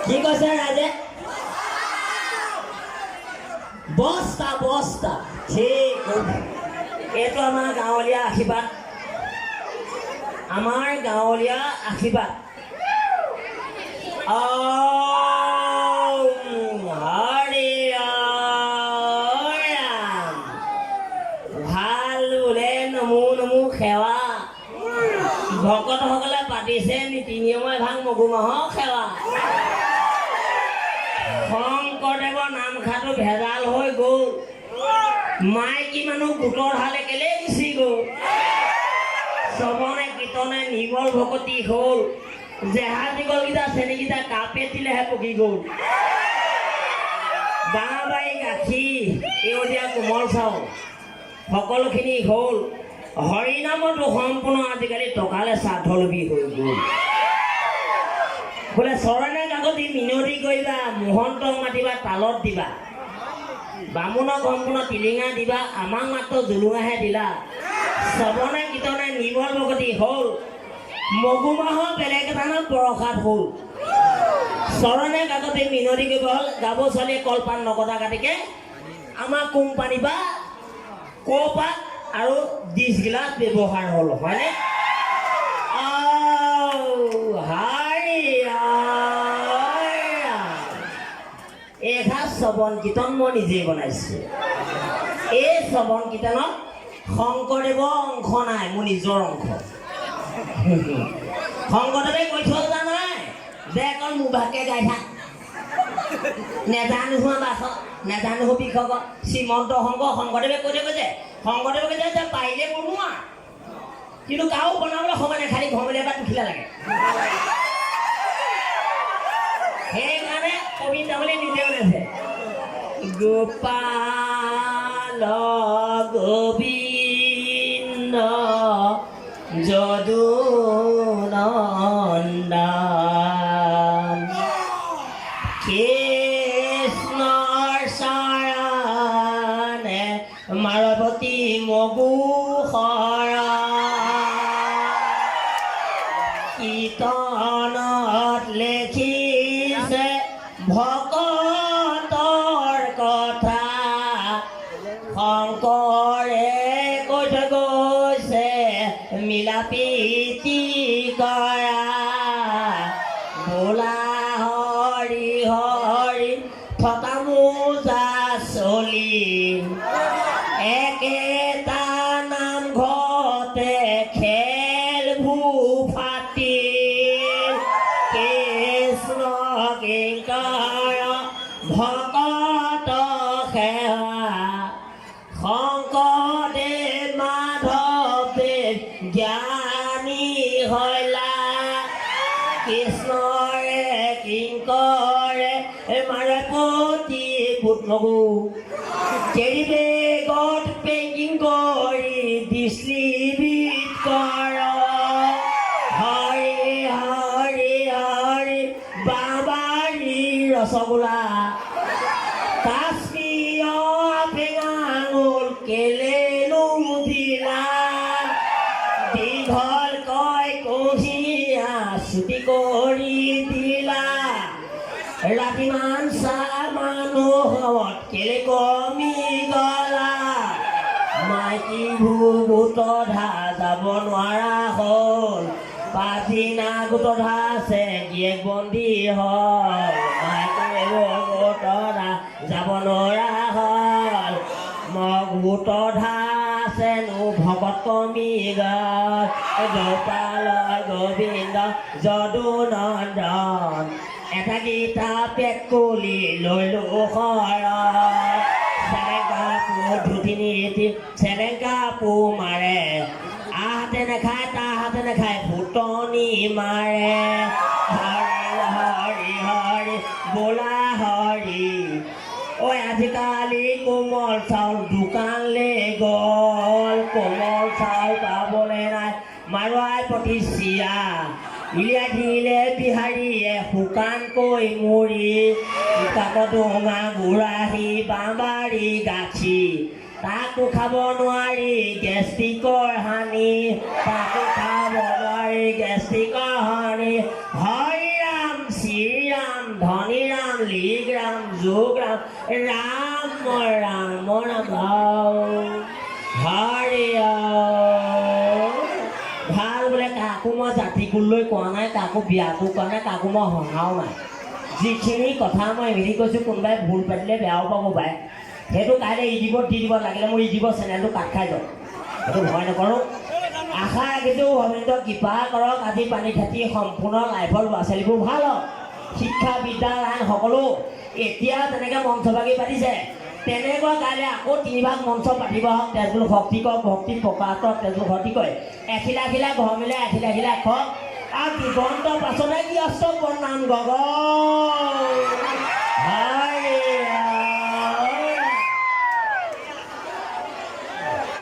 কি কৈছে ৰাজে? বস্তা বস্তা। ঠিক, এইটো আমাৰ গাঁৱলীয়া আশীৰ্বাদ, আমাৰ গাঁৱলীয়া আশীৰ্বাদ। হৰি ৰাম। ভাল বোলে নমো নমো সেৱা। ভকতসকলে পাতিছে নীতি নিয়মে ভাং মগু মাহৰ সেৱা। শংকৰদেৱৰ নামখাটো ভেজাল হৈ গ'ল, মাইকী মানুহ গোটৰ হালে কেলে গুচি গ'ল, শ্ৰৱণে কীৰ্তনে নিৰ্মল ভকতি হ'ল, জেহা দীঘলকেইটা চেনীকেইটা কাপে দিলেহে পকি গ'ল। বাঁহ বাৰী গাখীৰ এৱতীয়া কোমল চাউল সকলোখিনি হ'ল, হৰিনামতো সম্পূৰ্ণ আজিকালি টকালে স্বাৰ্থলোভী হৈ গ'ল। বোলে চৰণে কাকতি মিনতি কৰিবা, মহন্তক মাতিবা তালত দিবা, বামুণক সম্পূৰ্ণ টিলিঙা দিবা, আমাক মাত্ৰ জুলুঙাহে দিলা। শ্ৰৱণে কীৰ্তনে নিৰ্মল ভকতি হ'ল, মগু মাহৰ বেলেগ এটা নাম প্ৰসাদ হ'ল। চৰণে কাকতি মিনতি কৰিব হ'ল, গাব ছোৱালীয়ে কলপাত নকটা কাটিকে আমাৰ কোম্পানী বা কপাত আৰু ডিছ গিলাচ ব্যৱহাৰ হ'ল, হয়নে? এঘাৰ শ্ৰৱণ কীৰ্তন মই নিজেই বনাইছোঁ। এই শ্ৰৱণ কীৰ্তনত শংকৰদেৱৰ অংশ নাই, মোৰ নিজৰ অংশ। শংকৰদেৱে কৈ থৈ যোৱা নাই যে অকল মোৰ ভাগে গাই থাক, নেজানো হোৱা বাছত নেজানো বিষক শ্ৰীমন্ত শংকৰদেৱে কৈ থৈ গৈছে। শংকৰদেৱে কৈছে যে পাৰিলে বনোৱা, কিন্তু কাৰো বনাবলৈ সময় নাই, খালি ঘৰলৈ এবাৰ উঠিলে লাগে। সেইকাৰণে কবিন তামুলী নিজে ওলাইছে, গোপাল গোবিন্দ যদু নন্দন কৃষ্ণৰ চৰণে মাৰৱতী মগু কীৰ্তনত লিখিছে ভকতৰ কথা, শংকৰে কৈ থৈ গৈছে মিলা প্ৰীতি কৰা। বোলা হৰি হৰি থকা মোজা চলি, একেটা নামঘৰতে খেলবোৰ ফাটিল, কৃষ্ণ কিংকৰ ভকত সেৱা। শংকৰদেৱ মাধৱদেৱ জ্ঞানী হলা, কৃষ্ণৰে কিংকৰে মাৰে পতি বুট মগু, কেৰি বেগত পেকিং কৰি ডিষ্ট্ৰিবিউট কৰ। হৰি হৰি হৰি বাবাৰী ৰসগোল্লা, কাশ্মীৰৰ পেঙাঙুল কেলেনো দিলা, দীঘল কৈ কঢ়িয়া ছুটি কৰি দিলা, ৰাতিমান চাহ মানুহত কেলে কমি গলা, মাইকী গোটধা যাব নোৱাৰা হ'ল, পাছদিনা গোটধা আছে গিয়েক বন্দী হ'ল, মাইকী গোটধা যাব নোৱাৰা হ'ল, মই গোটধা আছে নো ভকত কমি গ'ল, গোপাল গোবিন্দ যদু নন্দন এটা গীতা পেট কলি লৈলো শৰণ, চেলেকা পো ধুতি নীতি চেলেকা পো মাৰে, আহাতে নেখায় তাহাতে নেখায় ফুটনি মাৰে। হৰি হৰি হৰি বোলা হৰি, ঐ আজিকালি কোমল চাউল দোকানলৈ গ'ল, কোমল চাউল পাবলৈ নাই, মাৰোৱাই প্ৰতি চিৰা উলিয়াই দিলে বিহাৰীয়ে শুকানকৈ মুড়ি, কাকডোঙা গুড়াহী বাঁহবাৰী গাখীৰ, তাকো খাব নোৱাৰি গেষ্ট্ৰিকৰ হানি, তাকো খাব নোৱাৰি গেষ্ট্ৰিকৰ হানি। হৰি ৰাম শ্ৰীৰাম ধন ভাল বোলে কাকো মই জাতিকুললৈ কোৱা নাই কাকো বিয়াটো কোৱা নাই কাকো মই হহাও নাই যিখিনি কথা মই হেৰি কৈছোঁ কোনোবাই ভুল পাতিলে বেয়াও পাব পাৰে সেইটো কাইলৈ ইউটিউবত দি দিব লাগিলে মোৰ ইউটিউবৰ চেনেলটো কাট খাই যাওক সেইটো ভয় নকৰোঁ আশা ৰাখিছোঁ ভৱেন্দ্ৰ কৃপা কৰক আজি পানী খাতি সম্পূৰ্ণ লাইফৰ ল'ৰা ছোৱালীবোৰ ভাল হওক শিক্ষা বিদ্যা আইন সকলো এতিয়া তেনেকৈ মঞ্চ ভাগি পাতিছে তেনেকুৱা কাইলৈ আকৌ 3 ভাগ মঞ্চ পাতিব হওক তেজপুৰ শক্তি কওক ভক্তি প্ৰকাশ কৰক তেজপুৰ শক্তি কয় এখিলা ঘৰ মিলাই এখিলা খওক আৰু দিগন্ত পাছতে কি অষ্ট নাম গগৈ